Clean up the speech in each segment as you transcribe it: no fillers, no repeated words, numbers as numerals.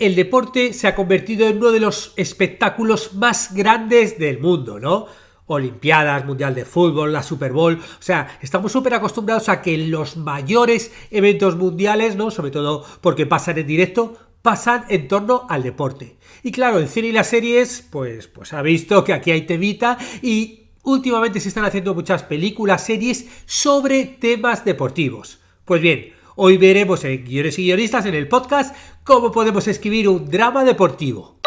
el deporte se ha convertido en uno de los espectáculos más grandes del mundo, ¿no? Olimpiadas, Mundial de Fútbol, la Super Bowl, o sea, estamos súper acostumbrados a que los mayores eventos mundiales, ¿no? Sobre todo porque pasan en directo, pasan en torno al deporte. Y claro, el cine y las series, pues ha visto que aquí hay temita y últimamente se están haciendo muchas películas, series sobre temas deportivos. Pues bien, hoy veremos en Guiones y Guionistas, en el podcast, cómo podemos escribir un drama deportivo.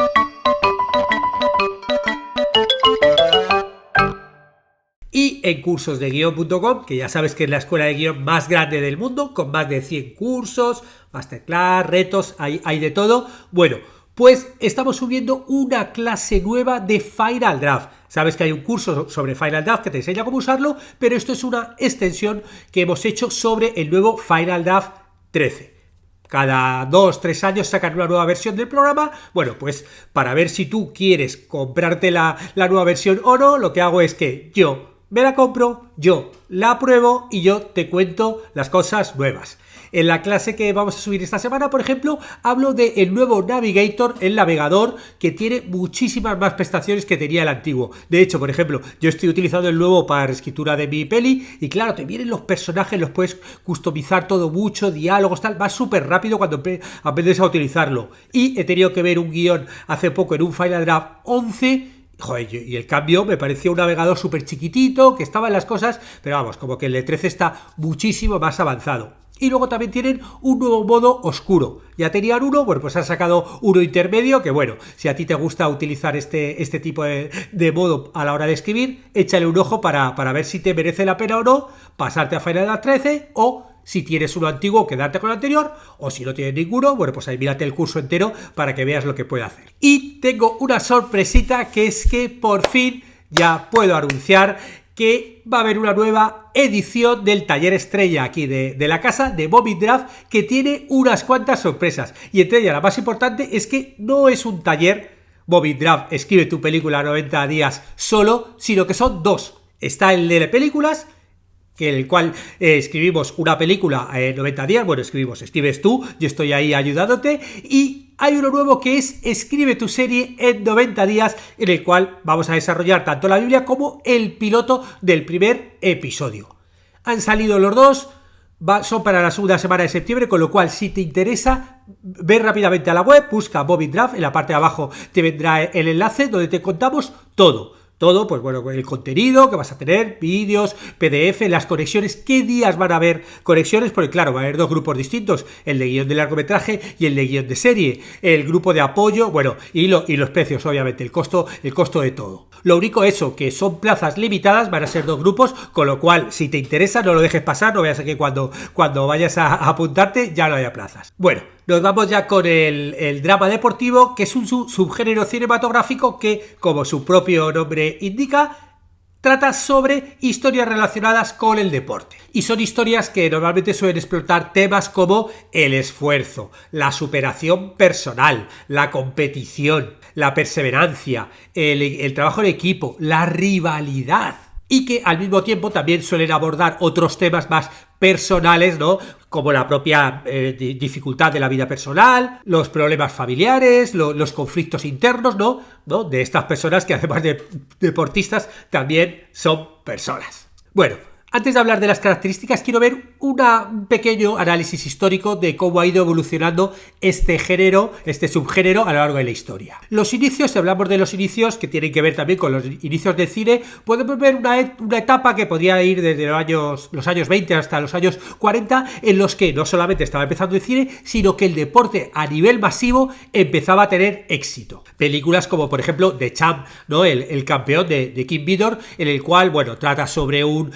Y en cursosdeguion.com, que ya sabes que es la escuela de guión más grande del mundo, con más de 100 cursos, masterclass, retos, hay de todo. Bueno, pues estamos subiendo una clase nueva de Final Draft. Sabes que hay un curso sobre Final Draft que te enseña cómo usarlo, pero esto es una extensión que hemos hecho sobre el nuevo Final Draft 13. Cada 2-3 años sacan una nueva versión del programa. Bueno, pues para ver si tú quieres comprarte la nueva versión o no, lo que hago es que yo me la compro, yo la pruebo y yo te cuento las cosas nuevas. En la clase que vamos a subir esta semana, por ejemplo, hablo del nuevo Navigator, el navegador, que tiene muchísimas más prestaciones que tenía el antiguo. De hecho, por ejemplo, yo estoy utilizando el nuevo para escritura de mi peli y claro, te vienen los personajes, los puedes customizar todo mucho, diálogos, tal, va súper rápido cuando aprendes a utilizarlo. Y he tenido que ver un guión hace poco en un Final Draft 11. Joder, y el cambio me parecía un navegador súper chiquitito, que estaban las cosas, pero vamos, como que el de 13 está muchísimo más avanzado. Y luego también tienen un nuevo modo oscuro. Ya tenían uno, bueno, pues han sacado uno intermedio, que bueno, si a ti te gusta utilizar este tipo de modo a la hora de escribir, échale un ojo para ver si te merece la pena o no pasarte a Final Draft 13 o si tienes uno antiguo, quedarte con el anterior, o si no tienes ninguno, bueno, pues ahí mírate el curso entero para que veas lo que puede hacer. Y tengo una sorpresita, que es que por fin ya puedo anunciar que va a haber una nueva edición del taller estrella aquí de la casa de Bobby Draft, que tiene unas cuantas sorpresas. Y entre ellas la más importante es que no es un taller Bobby Draft escribe tu película 90 días solo, sino que son dos. Está el de películas, que el cual escribimos una película en 90 días, bueno, escribes tú, yo estoy ahí ayudándote, y hay uno nuevo que es Escribe tu serie en 90 días, en el cual vamos a desarrollar tanto la Biblia como el piloto del primer episodio. Han salido los dos, son para la segunda semana de septiembre, con lo cual si te interesa, ve rápidamente a la web, busca Bobby Draft, en la parte de abajo te vendrá el enlace donde te contamos todo, pues bueno, el contenido que vas a tener, vídeos, PDF, las conexiones, qué días van a haber conexiones, porque claro, va a haber dos grupos distintos, el de guión de largometraje y el de guión de serie, el grupo de apoyo, bueno, y los precios, obviamente, el costo de todo. Lo único eso, que son plazas limitadas, van a ser dos grupos, con lo cual, si te interesa, no lo dejes pasar, no veas que cuando vayas a apuntarte ya no haya plazas. Bueno, nos vamos ya con el drama deportivo, que es un subgénero cinematográfico que, como su propio nombre indica, trata sobre historias relacionadas con el deporte. Y son historias que normalmente suelen explotar temas como el esfuerzo, la superación personal, la competición, la perseverancia, el trabajo en equipo, la rivalidad. Y que al mismo tiempo también suelen abordar otros temas más personales, ¿no? Como la propia dificultad de la vida personal, los problemas familiares, los conflictos internos, ¿no? De estas personas que además de deportistas también son personas. Bueno, antes de hablar de las características, quiero ver un pequeño análisis histórico de cómo ha ido evolucionando este subgénero a lo largo de la historia. Los inicios, si hablamos de los inicios, que tienen que ver también con los inicios del cine, podemos ver una etapa que podría ir desde los años 20 hasta los años 40, en los que no solamente estaba empezando el cine, sino que el deporte a nivel masivo empezaba a tener éxito. Películas como, por ejemplo, The Champ, ¿no? El campeón de Kim Vidor, en el cual, bueno, trata sobre un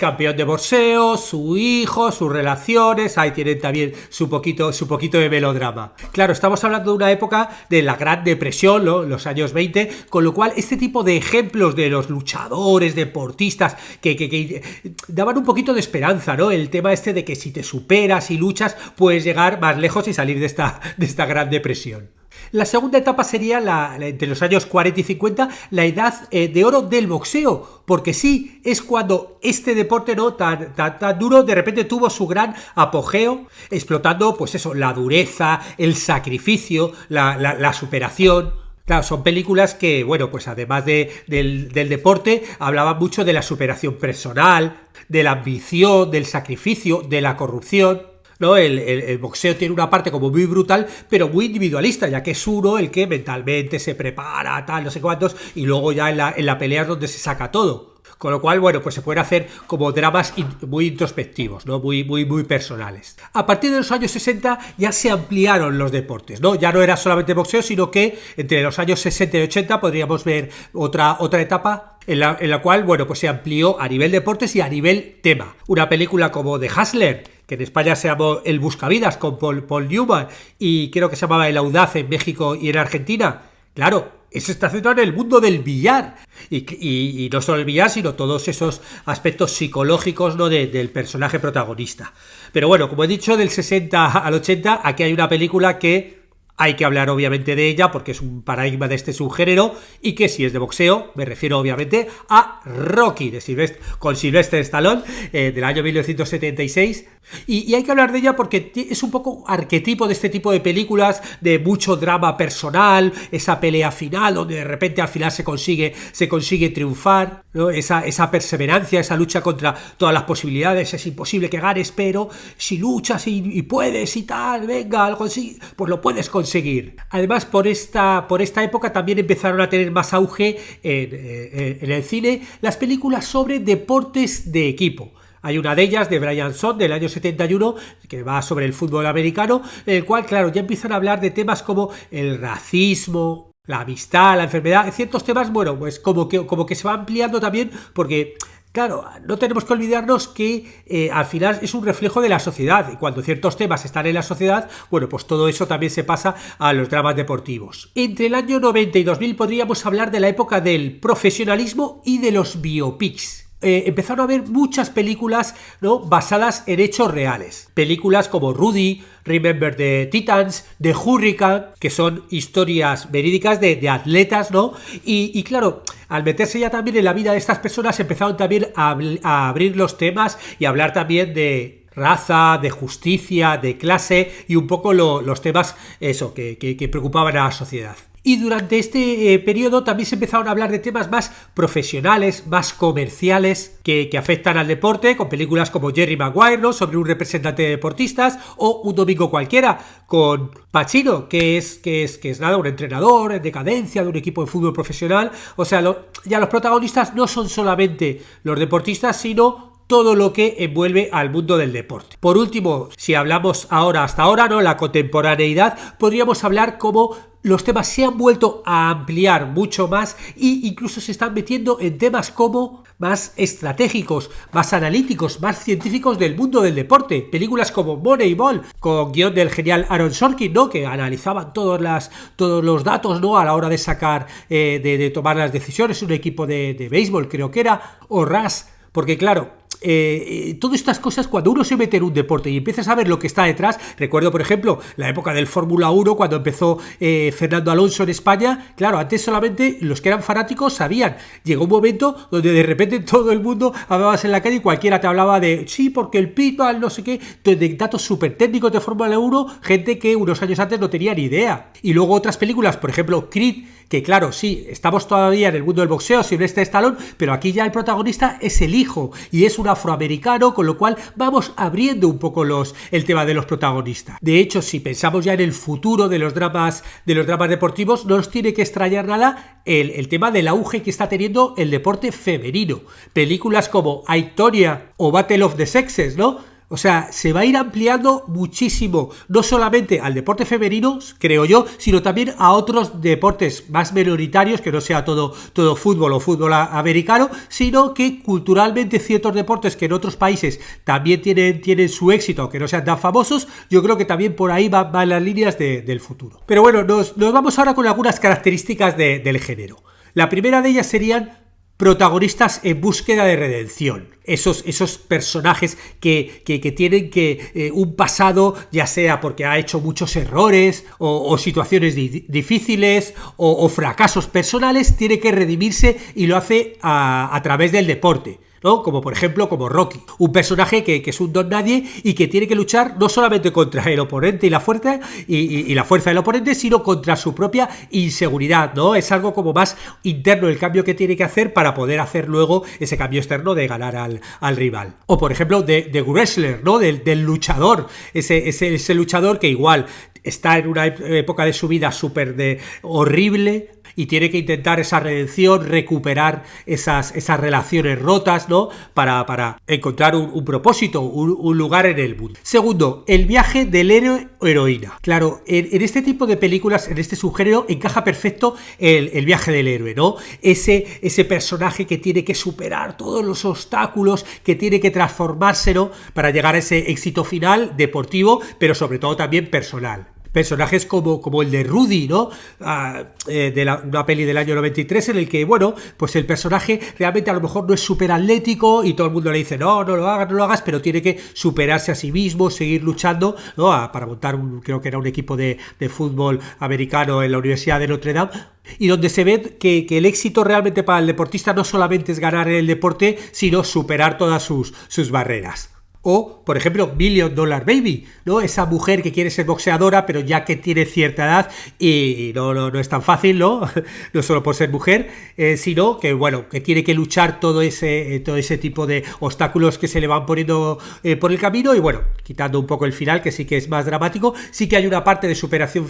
campeón de boxeo, su hijo, sus relaciones, ahí tienen también su poquito de melodrama. Claro, estamos hablando de una época de la Gran Depresión, ¿no? Los años 20, con lo cual este tipo de ejemplos de los luchadores, deportistas, que daban un poquito de esperanza, ¿no? El tema este de que si te superas y luchas, puedes llegar más lejos y salir de esta Gran Depresión. La segunda etapa sería entre los años 40 y 50, la edad de oro del boxeo, porque sí, es cuando este deporte no tan duro de repente tuvo su gran apogeo, explotando pues eso, la dureza, el sacrificio, la superación. Claro, son películas que, bueno, pues además del deporte, hablaban mucho de la superación personal, de la ambición, del sacrificio, de la corrupción. ¿No? El boxeo tiene una parte como muy brutal, pero muy individualista, ya que es uno el que mentalmente se prepara, tal, no sé cuántos, y luego ya en la pelea es donde se saca todo. Con lo cual, bueno, pues se pueden hacer como dramas muy introspectivos, ¿no? Muy personales. A partir de los años 60 ya se ampliaron los deportes, ¿no? Ya no era solamente boxeo, sino que entre los años 60 y 80 podríamos ver otra etapa en la cual, bueno, pues se amplió a nivel deportes y a nivel tema. Una película como The Hustler, que en España se llamó El Buscavidas, con Paul Newman, y creo que se llamaba El Audaz en México y en Argentina. Claro, eso está centrado en el mundo del billar. Y no solo el billar, sino todos esos aspectos psicológicos, ¿no? del personaje protagonista. Pero bueno, como he dicho, del 60 al 80, aquí hay una película que hay que hablar obviamente de ella porque es un paradigma de este subgénero, y que si es de boxeo, me refiero obviamente a Rocky, con Sylvester Stallone, del año 1976. Y hay que hablar de ella porque es un poco arquetipo de este tipo de películas, de mucho drama personal, esa pelea final donde de repente al final se consigue triunfar, ¿no? Esa perseverancia, esa lucha contra todas las posibilidades. Es imposible que ganes, pero si luchas y puedes y tal, venga, algo así, pues lo puedes conseguir. Además, por esta época también empezaron a tener más auge en el cine las películas sobre deportes de equipo. Hay una de ellas, de Brian Song, del año 71, que va sobre el fútbol americano, en el cual, claro, ya empiezan a hablar de temas como el racismo, la amistad, la enfermedad, ciertos temas, bueno, pues como que se va ampliando también, porque claro, no tenemos que olvidarnos que al final es un reflejo de la sociedad, y cuando ciertos temas están en la sociedad, bueno, pues todo eso también se pasa a los dramas deportivos. Entre el año 90 y 2000 podríamos hablar de la época del profesionalismo y de los biopics. Empezaron a haber muchas películas, ¿no? basadas en hechos reales. Películas como Rudy, Remember the Titans, The Hurricane, que son historias verídicas de atletas, ¿no? Y claro, al meterse ya también en la vida de estas personas, empezaron también a abrir los temas y a hablar también de raza, de justicia, de clase, y un poco los temas eso que preocupaban a la sociedad. Y durante este periodo también se empezaron a hablar de temas más profesionales, más comerciales, que afectan al deporte, con películas como Jerry Maguire, ¿no? sobre un representante de deportistas, o Un domingo cualquiera, con Pacino, que es nada, un entrenador en decadencia de un equipo de fútbol profesional. O sea, ya los protagonistas no son solamente los deportistas, sino todo lo que envuelve al mundo del deporte. Por último, si hablamos hasta ahora, ¿no? la contemporaneidad, podríamos hablar como los temas se han vuelto a ampliar mucho más, e incluso se están metiendo en temas como más estratégicos, más analíticos, más científicos del mundo del deporte. Películas como Moneyball, con guión del genial Aaron Sorkin, ¿no? que analizaban todos los datos, ¿no? a la hora de sacar, de tomar las decisiones, un equipo de béisbol creo que era, o Rush, porque claro, todas estas cosas, cuando uno se mete en un deporte y empiezas a ver lo que está detrás. Recuerdo, por ejemplo, la época del Fórmula 1, cuando empezó Fernando Alonso en España. Claro, antes solamente los que eran fanáticos sabían. Llegó un momento donde de repente todo el mundo hablabas en la calle y cualquiera te hablaba de sí, porque el pitbull, no sé qué, de datos súper técnicos de Fórmula 1, gente que unos años antes no tenía ni idea. Y luego otras películas, por ejemplo Creed, que claro, sí, estamos todavía en el mundo del boxeo, Sylvester Stallone, pero aquí ya el protagonista es el hijo y es un afroamericano, con lo cual vamos abriendo un poco el tema de los protagonistas. De hecho, si pensamos ya en el futuro de los dramas deportivos, no nos tiene que extrañar nada el tema del auge que está teniendo el deporte femenino. Películas como Aitonia o Battle of the Sexes, ¿no? O sea, se va a ir ampliando muchísimo, no solamente al deporte femenino, creo yo, sino también a otros deportes más minoritarios, que no sea todo fútbol o fútbol americano, sino que culturalmente ciertos deportes que en otros países también tienen su éxito, aunque no sean tan famosos. Yo creo que también por ahí van las líneas del futuro. Pero bueno, nos vamos ahora con algunas características del género. La primera de ellas serían protagonistas en búsqueda de redención. Esos personajes que tienen un pasado, ya sea porque ha hecho muchos errores o situaciones difíciles o fracasos personales, tiene que redimirse y lo hace a través del deporte, ¿no? Como por ejemplo como Rocky, un personaje que es un don nadie y que tiene que luchar no solamente contra el oponente y la fuerza del oponente, sino contra su propia inseguridad, ¿no? Es algo como más interno el cambio que tiene que hacer para poder hacer luego ese cambio externo de ganar al rival. O por ejemplo de wrestler, ¿no? Del luchador, ese luchador que igual está en una época de su vida súper horrible y tiene que intentar esa redención, recuperar esas relaciones rotas, ¿no? Para encontrar un propósito, un lugar en el mundo. Segundo, el viaje del héroe o heroína. Claro, en este tipo de películas, en este subgénero, encaja perfecto el viaje del héroe, ¿no? Ese personaje que tiene que superar todos los obstáculos, que tiene que transformarse, ¿no? Para llegar a ese éxito final deportivo, pero sobre todo también personal. Personajes como el de Rudy, ¿no? Una peli del año 93 en el que, bueno, pues el personaje realmente a lo mejor no es súper atlético y todo el mundo le dice no lo hagas, pero tiene que superarse a sí mismo, seguir luchando, ¿no? Para montar creo que era un equipo de fútbol americano en la Universidad de Notre Dame, y donde se ve que el éxito realmente para el deportista no solamente es ganar en el deporte, sino superar todas sus barreras. O, por ejemplo, $1 Million Baby, ¿no? Esa mujer que quiere ser boxeadora, pero ya que tiene cierta edad y no es tan fácil, ¿no? No solo por ser mujer, sino que, bueno, que tiene que luchar todo ese tipo de obstáculos que se le van poniendo por el camino y, bueno, quitando un poco el final, que sí que es más dramático, sí que hay una parte de superación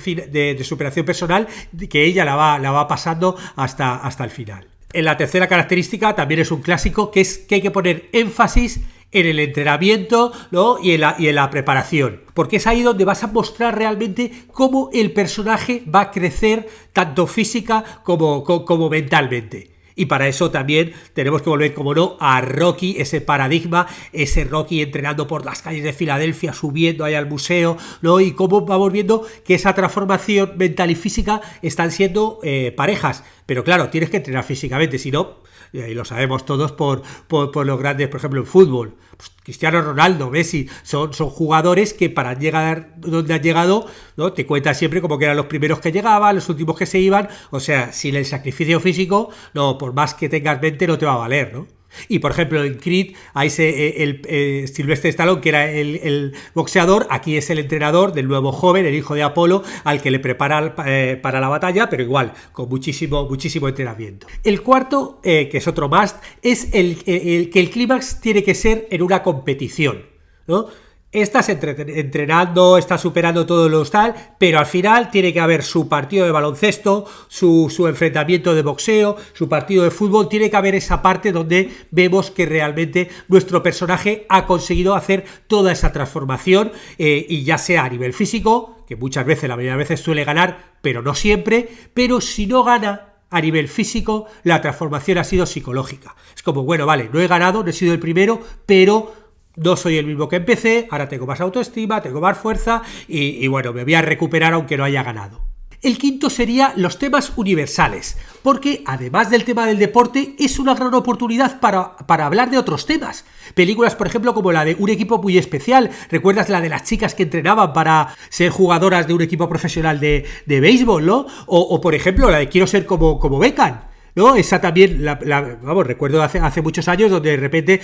personal que ella la va pasando hasta el final. En la tercera característica también es un clásico, que es que hay que poner énfasis en el entrenamiento, ¿no? y en la preparación, porque es ahí donde vas a mostrar realmente cómo el personaje va a crecer tanto física como mentalmente. Y para eso también tenemos que volver, como no, a Rocky, ese paradigma, ese Rocky entrenando por las calles de Filadelfia, subiendo ahí al museo, ¿no? Y cómo vamos viendo que esa transformación mental y física están siendo parejas. Pero claro, tienes que entrenar físicamente, si no, y lo sabemos todos por los grandes, por ejemplo, en fútbol. Pues Cristiano Ronaldo, Messi, son jugadores que para llegar donde han llegado, ¿no? Te cuentan siempre como que eran los primeros que llegaban, los últimos que se iban. O sea, sin el sacrificio físico, no, por más que tengas mente, no te va a valer, ¿no? Y por ejemplo en Creed ahí Sylvester Stallone, que era el boxeador, aquí es el entrenador del nuevo joven, el hijo de Apolo, al que le prepara para la batalla, pero igual con muchísimo entrenamiento. El cuarto, que es otro must, es que el clímax tiene que ser en una competición, ¿no? Estás entrenando, estás superando todos los tal, pero al final tiene que haber su partido de baloncesto, su enfrentamiento de boxeo, su partido de fútbol. Tiene que haber esa parte donde vemos que realmente nuestro personaje ha conseguido hacer toda esa transformación, y ya sea a nivel físico, que muchas veces, la mayoría de veces suele ganar, pero no siempre, pero si no gana a nivel físico, la transformación ha sido psicológica. Es como, bueno, vale, no he ganado, no he sido el primero, pero no soy el mismo que empecé, ahora tengo más autoestima, tengo más fuerza y bueno, me voy a recuperar aunque no haya ganado. El quinto sería los temas universales, porque además del tema del deporte es una gran oportunidad para hablar de otros temas. Películas, por ejemplo, como la de Un equipo muy especial. ¿Recuerdas la de las chicas que entrenaban para ser jugadoras de un equipo profesional de béisbol, ¿no? O por ejemplo, la de Quiero ser como Beckham, ¿no? Esa también, vamos, recuerdo hace muchos años donde de repente,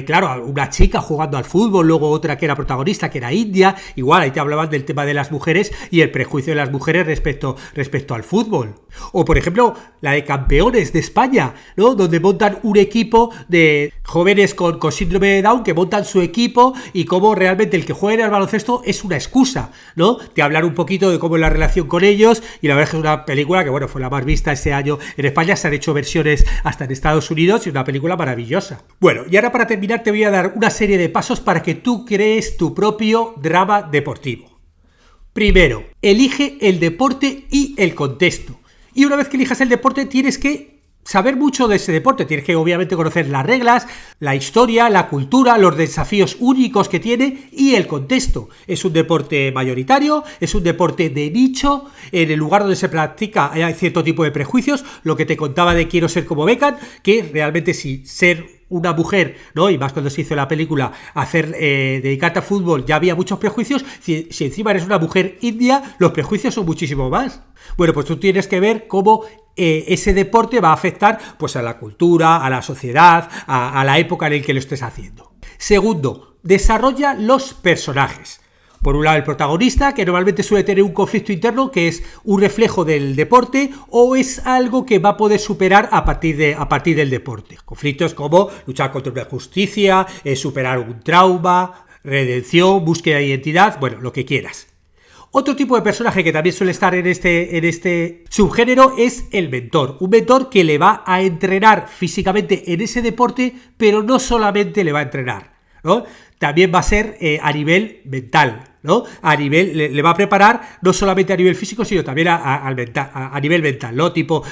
claro, una chica jugando al fútbol, luego otra que era protagonista, que era india, igual ahí te hablaban del tema de las mujeres y el prejuicio de las mujeres respecto al fútbol. O por ejemplo, la de Campeones de España, ¿no? Donde montan un equipo de jóvenes con síndrome de Down que montan su equipo y cómo realmente el que juega al baloncesto es una excusa, ¿no? Te hablan un poquito de cómo es la relación con ellos y la verdad es que es una película que, bueno, fue la más vista ese año en España. Se han hecho versiones hasta en Estados Unidos y una película maravillosa. Bueno, y ahora para terminar te voy a dar una serie de pasos para que tú crees tu propio drama deportivo. Primero, elige el deporte y el contexto. Y una vez que elijas el deporte tienes que saber mucho de ese deporte, tienes que obviamente conocer las reglas, la historia, la cultura, los desafíos únicos que tiene y el contexto. Es un deporte mayoritario, es un deporte de nicho, en el lugar donde se practica hay cierto tipo de prejuicios, lo que te contaba de quiero ser como Beckham, que realmente si ser una mujer, ¿no? Y más cuando se hizo la película, dedicarte a fútbol, ya había muchos prejuicios. Si encima eres una mujer india, los prejuicios son muchísimo más. Bueno, pues tú tienes que ver cómo ese deporte va a afectar pues a la cultura, a la sociedad, a la época en la que lo estés haciendo. Segundo, desarrolla los personajes. Por un lado, el protagonista, que normalmente suele tener un conflicto interno que es un reflejo del deporte o es algo que va a poder superar a partir del deporte. Conflictos como luchar contra una injusticia, superar un trauma, redención, búsqueda de identidad, bueno, lo que quieras. Otro tipo de personaje que también suele estar en este subgénero es el mentor. Un mentor que le va a entrenar físicamente en ese deporte, pero no solamente le va a entrenar, ¿no? También va a ser a nivel mental, ¿no? A nivel, le va a preparar no solamente a nivel físico, sino también a nivel mental, ¿no? Tipo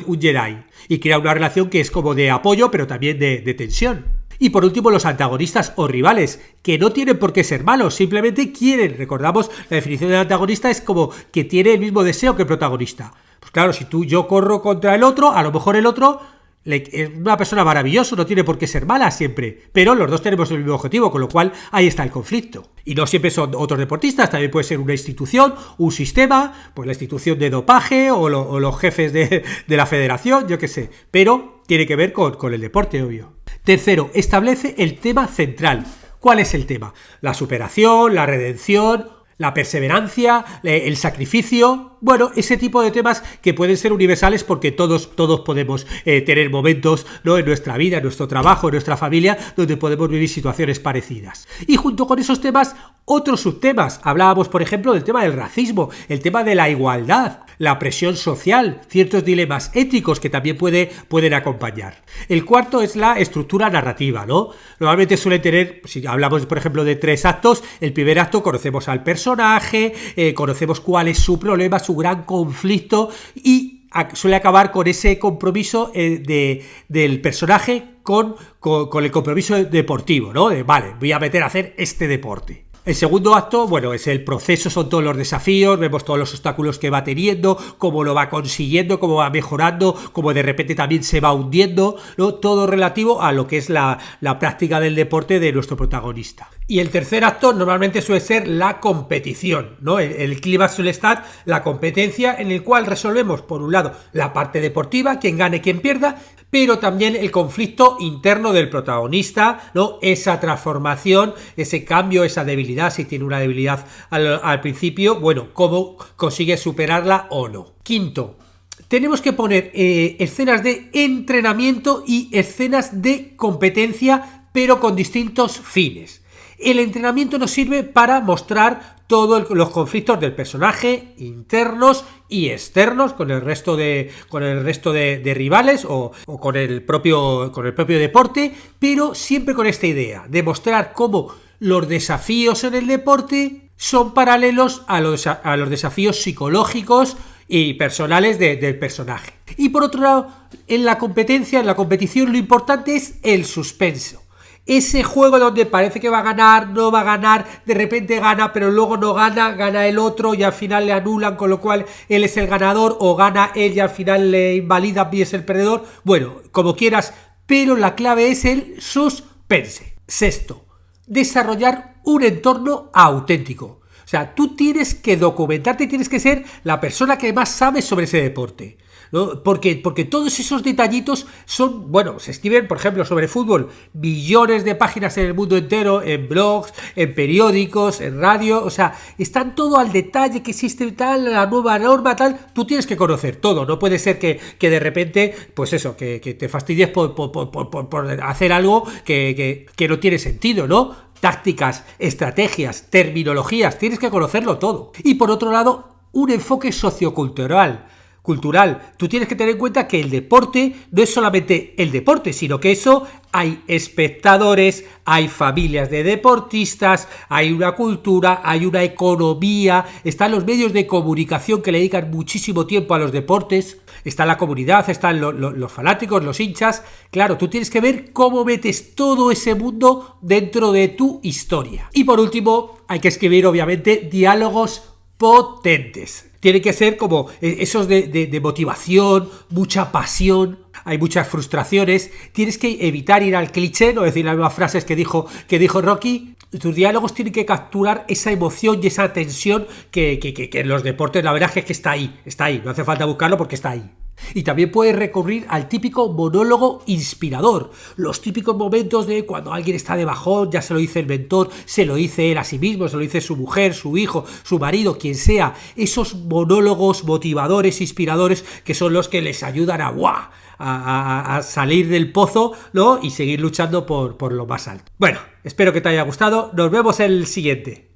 un Jedi. Y crea una relación que es como de apoyo, pero también de tensión. Y por último, los antagonistas o rivales, que no tienen por qué ser malos, simplemente quieren. Recordamos, la definición del antagonista es como que tiene el mismo deseo que el protagonista. Pues claro, si yo corro contra el otro, a lo mejor el otro es una persona maravillosa, no tiene por qué ser mala siempre, pero los dos tenemos el mismo objetivo, con lo cual ahí está el conflicto. Y no siempre son otros deportistas, también puede ser una institución, un sistema, pues la institución de dopaje o los jefes de la federación, yo qué sé, pero tiene que ver con el deporte, obvio. Tercero, establece el tema central. ¿Cuál es el tema? La superación, la redención, la perseverancia, el sacrificio. Bueno, ese tipo de temas que pueden ser universales porque todos podemos tener momentos, ¿no? En nuestra vida, en nuestro trabajo, en nuestra familia, donde podemos vivir situaciones parecidas. Y junto con esos temas, otros subtemas. Hablábamos, por ejemplo, del tema del racismo, el tema de la igualdad, la presión social, ciertos dilemas éticos que también pueden acompañar. El cuarto es la estructura narrativa, ¿no? Normalmente suele tener, si hablamos, por ejemplo, de 3 actos, el primer acto conocemos al personaje, conocemos cuál es su problema, su gran conflicto y suele acabar con ese compromiso del personaje con el compromiso deportivo, ¿no? Vale, voy a meter a hacer este deporte. El segundo acto, bueno, es el proceso, son todos los desafíos, vemos todos los obstáculos que va teniendo, cómo lo va consiguiendo, cómo va mejorando, cómo de repente también se va hundiendo, ¿no? Todo relativo a lo que es la práctica del deporte de nuestro protagonista. Y el tercer acto normalmente suele ser la competición, ¿no? El clímax suele estar la competencia en el cual resolvemos, por un lado, la parte deportiva, quién gane, quién pierda, pero también el conflicto interno del protagonista, ¿no? Esa transformación, ese cambio, esa debilidad, si tiene una debilidad al principio, bueno, cómo consigue superarla o no. Quinto, tenemos que poner escenas de entrenamiento y escenas de competencia, pero con distintos fines. El entrenamiento nos sirve para mostrar todos los conflictos del personaje, internos y externos, con el resto de rivales o con el propio deporte, pero siempre con esta idea de mostrar cómo los desafíos en el deporte son paralelos a los desafíos psicológicos y personales del personaje. Y por otro lado, en la competición, lo importante es el suspenso. Ese juego donde parece que va a ganar, no va a ganar, de repente gana, pero luego no gana el otro y al final le anulan, con lo cual él es el ganador, o gana él y al final le invalidan y es el perdedor. Bueno, como quieras, pero la clave es el suspense. Sexto, desarrollar un entorno auténtico. O sea, tú tienes que documentarte, tienes que ser la persona que más sabe sobre ese deporte, ¿no? Porque todos esos detallitos son, bueno, se escriben, por ejemplo, sobre fútbol, millones de páginas en el mundo entero, en blogs, en periódicos, en radio, o sea, están todo al detalle, que existe tal, la nueva norma, tal, tú tienes que conocer todo, no puede ser que de repente, pues eso, que te fastidies por hacer algo que no tiene sentido, ¿no? Tácticas, estrategias, terminologías, tienes que conocerlo todo. Y por otro lado, un enfoque sociocultural. cultural. Tú tienes que tener en cuenta que el deporte no es solamente el deporte, sino que eso hay espectadores, hay familias de deportistas, hay una cultura, hay una economía, están los medios de comunicación que le dedican muchísimo tiempo a los deportes, está la comunidad, están los fanáticos, los hinchas. Claro, tú tienes que ver cómo metes todo ese mundo dentro de tu historia. Y por último, hay que escribir obviamente diálogos potentes. Tiene que ser como esos de motivación, mucha pasión, hay muchas frustraciones. Tienes que evitar ir al cliché, no decir las mismas frases que dijo Rocky. Tus diálogos tienen que capturar esa emoción y esa tensión que en los deportes la verdad es que está ahí, no hace falta buscarlo porque está ahí. Y también puedes recurrir al típico monólogo inspirador, los típicos momentos de cuando alguien está de bajón, ya se lo dice el mentor, se lo dice él a sí mismo, se lo dice su mujer, su hijo, su marido, quien sea, esos monólogos motivadores, inspiradores, que son los que les ayudan a salir del pozo, ¿no? Y seguir luchando por lo más alto. Bueno, espero que te haya gustado, nos vemos en el siguiente.